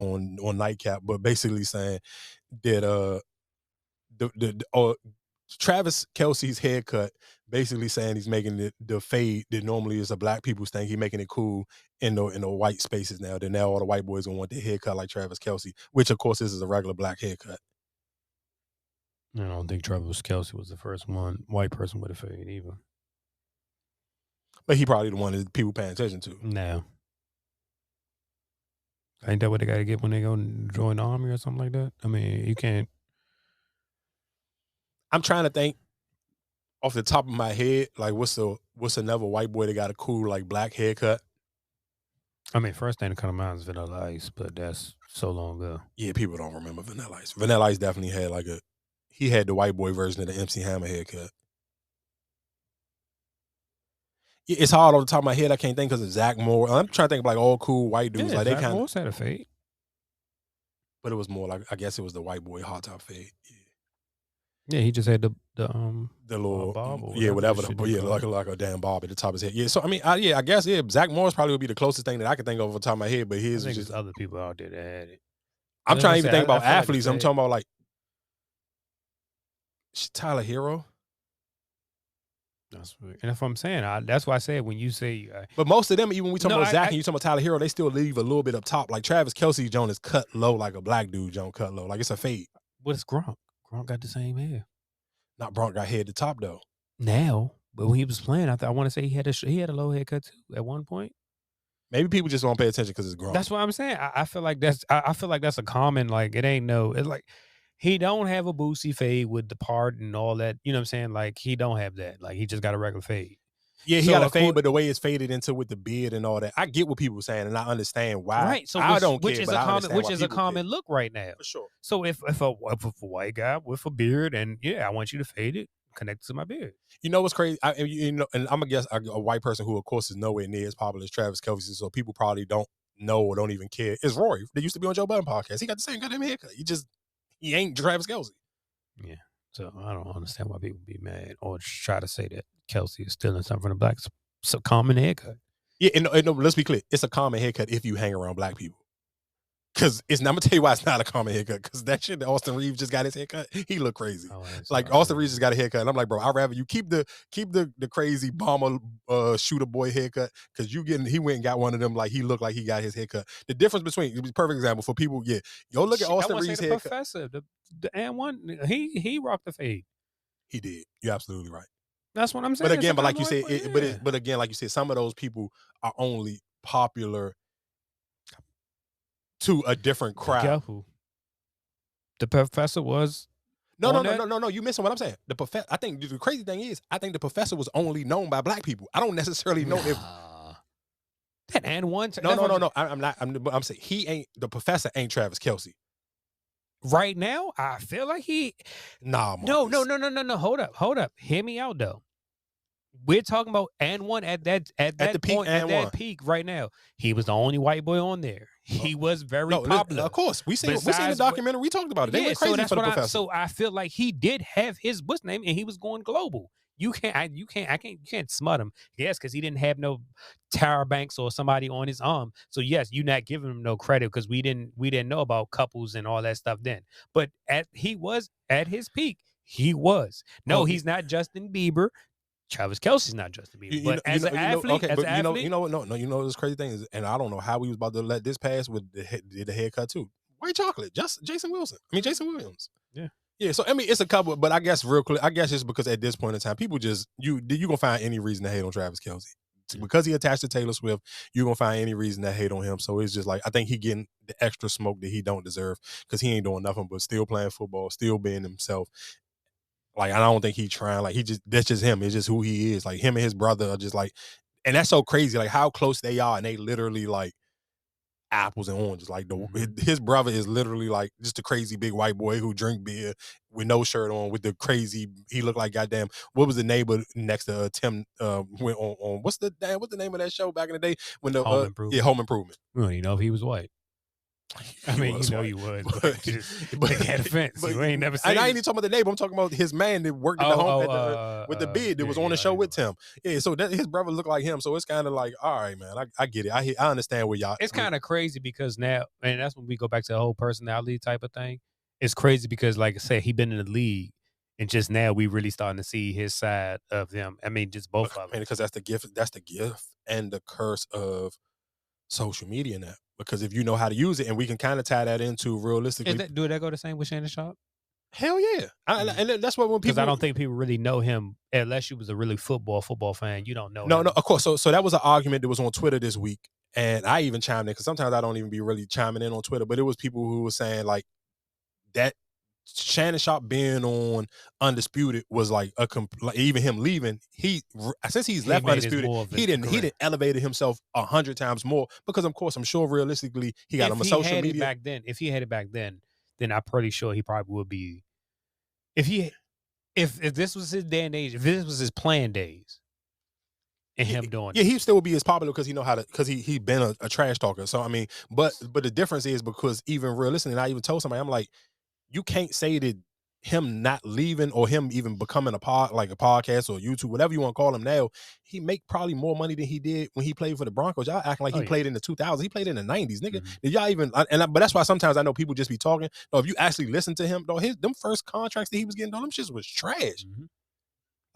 on Nightcap, but basically saying that Travis Kelce's haircut, basically saying he's making the fade that normally is a black people's thing. He's making it cool in the white spaces now. Then now all the white boys gonna want their haircut like Travis Kelce, which of course this is a regular black haircut. I don't think Travis Kelce was the first one white person with a fade either. But he probably the one that people paying attention to. No. Ain't that what they gotta get when they go and join the army or something like that? I mean, you can't. I'm trying to think off the top of my head, like what's another white boy that got a cool like black haircut? I mean, first thing to come to mind is Vanilla Ice, but that's so long ago. Yeah, people don't remember Vanilla Ice. Vanilla Ice definitely had he had the white boy version of the MC Hammer haircut. Yeah, it's hard on the top of my head. I can't think because of Zach Moore. I'm trying to think of like all cool white dudes. Yeah, Like they Zach kind of, Morris had a fade. but it was more like I guess it was the white boy hot top fade. Yeah. Yeah, he just had The little bob or yeah, whatever whatever. that shit The, they yeah, call like a damn bob at the top of his head. Yeah. So I mean, I guess Zach Morris probably would be the closest thing that I could think of off the top of my head. But I his was think there's just other people out there that had it. I'm That's what trying I to even said. think I about feel like the athletes. I'm fade. talking about like Tyler Hero. That's and that's what I'm saying. That's why I said when you say, But most of them, even when we talking No, about Zach and you talking about Tyler Hero, they still leave a little bit up top. Like Travis Kelce Jones is cut low like a black dude Jones cut low. Like it's a fade. what is Gronk? Gronk got the same hair Not Bronk got head to top though. now, but when he was playing, I want to say he had a low haircut too at one point. Maybe people just don't pay attention because it's Gronk. That's what I'm saying. I feel like I feel like that's a common, like, it ain't no, it's like he don't have a Boosie fade with the part and all that. You know what I'm saying? Like he don't have that. Like he just got a regular fade. Yeah, he So got a of fade, course, but the way it's faded into with the beard and all that, I get what people are saying, and I understand why. right? So I don't which care, is but a I common understand why people care. look right now. For sure. So if a white guy with a beard and yeah, I want you to fade it, connect to my beard. You know what's crazy? And I'm gonna guess a white person who, of course, is nowhere near as popular as Travis Kelce, so people probably don't know or don't even care. Is Rory? They used to be on Joe Budden podcast. He got the same goddamn haircut. He ain't Travis Kelce. Yeah. So I don't understand why people be mad or try to say that Kelsey is stealing something from the blacks. It's a common haircut. Yeah, and no, let's be clear. It's a common haircut if you hang around black people. Cause I'm gonna tell you why it's not a common haircut. Cause that shit that Austin Reeves just got his haircut, he looked crazy. Oh, Like Austin Reeves just got a haircut, and I'm like, bro, I'd rather you keep the crazy bomber shooter boy haircut, cause he went and got one of them. Like he looked like he got his haircut. The difference between it was a perfect example for people. Yeah, yo, look at Austin Reeves' haircut. Professor, the and one he rocked the fade. He did. You're absolutely right. That's what I'm saying. But again, It's a like you common said, white boy, but again, like you said, some of those people are only popular to a different Be crowd. careful. The professor was No. You missing what I'm saying. The professor. I think the crazy thing is, I think the professor was only known by black people. I don't necessarily know if that and one. No. I'm not. I'm saying he ain't. The professor ain't Travis Kelce. Right now, I feel like he. Nah, No. Marcus. Hold up. Hear me out though. We're talking about and one at that point, at that peak right now. He was the only white boy on there. He was very popular. Of course, we seen the documentary. We talked about it. They went crazy for the professor. So I feel like he did have his what's name, and he was going global. You can't smut him. Yes, because he didn't have no Tara Banks or somebody on his arm. So yes, you're not giving him no credit because we didn't know about couples and all that stuff then. But he was at his peak. He was. No, he's not Justin Bieber. Travis Kelce's not Justin Bieber, but as an athlete, you know what? No, you know this crazy thing is, and I don't know how we was about to let this pass with the haircut too. White chocolate, just Jason Williams. Yeah. So I mean, it's a couple, but I guess real quick, I guess it's because at this point in time, people just you gonna find any reason to hate on Travis Kelce because he attached to Taylor Swift. You're gonna find any reason to hate on him. So it's just like I think he getting the extra smoke that he don't deserve because he ain't doing nothing but still playing football, still being himself. Like, I don't think he trying. Like, that's just him. It's just who he is. Like, him and his brother are just like, and that's so crazy. Like, how close they are, and they literally like apples and oranges. Like, his brother is literally like just a crazy big white boy who drink beer with no shirt on, with the crazy. He looked like goddamn. What was the neighbor next to Tim? Went on what's the name of that show back in the day when the Home Improvement. Home Improvement. Well, you know if he was white. I mean, you know, you would, but just take that offense. You ain't never seen. I ain't even talking about the neighbor. I'm talking about his man that worked at the home with the beard that was on the show with Tim. Yeah, so that his brother looked like him. So it's kind of like, all right, man, I get it. I understand where y'all. It's kind of crazy because now, and that's when we go back to the whole personality type of thing. It's crazy because, like I said, he been in the league, and just now we really starting to see his side of them. I mean, just both of them. Because that's the gift. That's the gift and the curse of social media now. Because if you know how to use it, and we can kind of tie that into realistically. Do that go the same with Shannon Sharp? Hell yeah. And that's what when people. Because I don't think people really know him unless you was a really football fan. You don't know him. No, of course. So that was an argument that was on Twitter this week. And I even chimed in because sometimes I don't even be really chiming in on Twitter. But it was people who were saying like that Shannon Sharp being on Undisputed was like even him leaving. Since he's left Undisputed, he didn't elevated himself 100 times more because of course I'm sure realistically he got him a social media back then. If he had it back then I'm pretty sure he probably would be. If this was his day and age, if this was his playing days, and him doing he still would be as popular because he know how to because he been a trash talker. So I mean, but the difference is because even realistically, and I even told somebody I'm like, you can't say that him not leaving or him even becoming a podcast or YouTube, whatever you want to call him now, he make probably more money than he did when he played for the Broncos. Y'all acting like he played in the 2000s. He played in the 90s, nigga. Did y'all even? But that's why sometimes I know people just be talking. No, if you actually listen to him, though, them first contracts that he was getting, them shits was trash.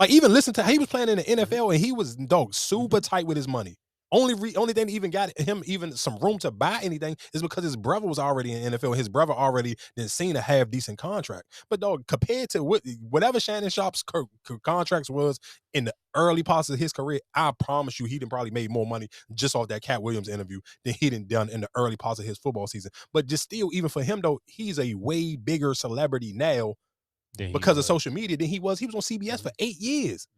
Like even listen to how he was playing in the NFL and he was super tight with his money. Only thing that even got him even some room to buy anything is because his brother was already in the NFL. His brother already didn't seem to have decent contract. But compared to whatever Shannon Sharp's contracts was in the early parts of his career, I promise you he done probably made more money just off that Cat Williams interview than he done in the early parts of his football season. But just still, even for him though, he's a way bigger celebrity now because of social media than he was. He was on CBS for 8 years.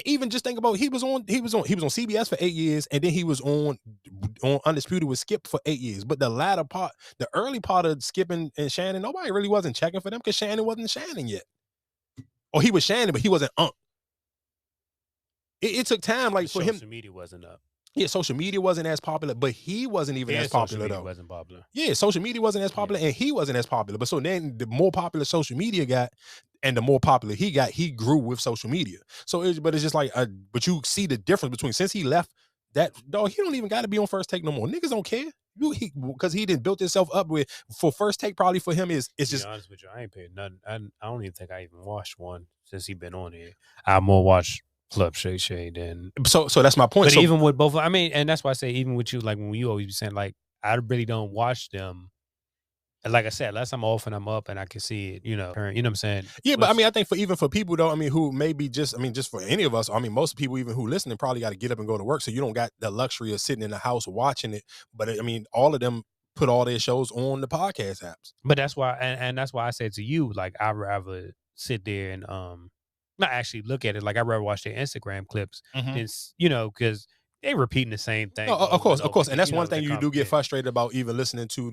Even just think about he was on CBS for 8 years, and then he was on Undisputed with Skip for 8 years. But the early part of Skip and Shannon, nobody really wasn't checking for them because Shannon wasn't Shannon yet, or he was Shannon, but he wasn't It took time, like for him. Social media wasn't up. Yeah, social media wasn't as popular, but he wasn't even as popular though. Wasn't popular. Yeah, social media wasn't as popular, and he wasn't as popular. But so then, the more popular social media got, and the more popular he got, he grew with social media. So, it's just like, but you see the difference between since he left that dog, he don't even got to be on First Take no more. Niggas don't care. Because he didn't built himself up with for First Take. Probably for him it's just. To be honest with you, I ain't paid nothing. I don't even think I even watched one since he been on here. I more watched Club Shay Shay than so that's my point. But even with both, I mean, and that's why I say even with you, like when you always be saying like I really don't watch them. And like I said, unless I'm off and I'm up and I can see it, you know what I'm saying? Yeah, but I mean, I think for people though, I mean, who maybe just for any of us, I mean, most people even who listening probably got to get up and go to work, so you don't got the luxury of sitting in the house watching it. But I mean, all of them put all their shows on the podcast apps. But that's why, and that's why I said to you, like I'd rather sit there and not actually look at it. Like I'd rather watch their Instagram clips, than, because they repeating the same thing. No, of course, and that's one thing you do get frustrated about even listening to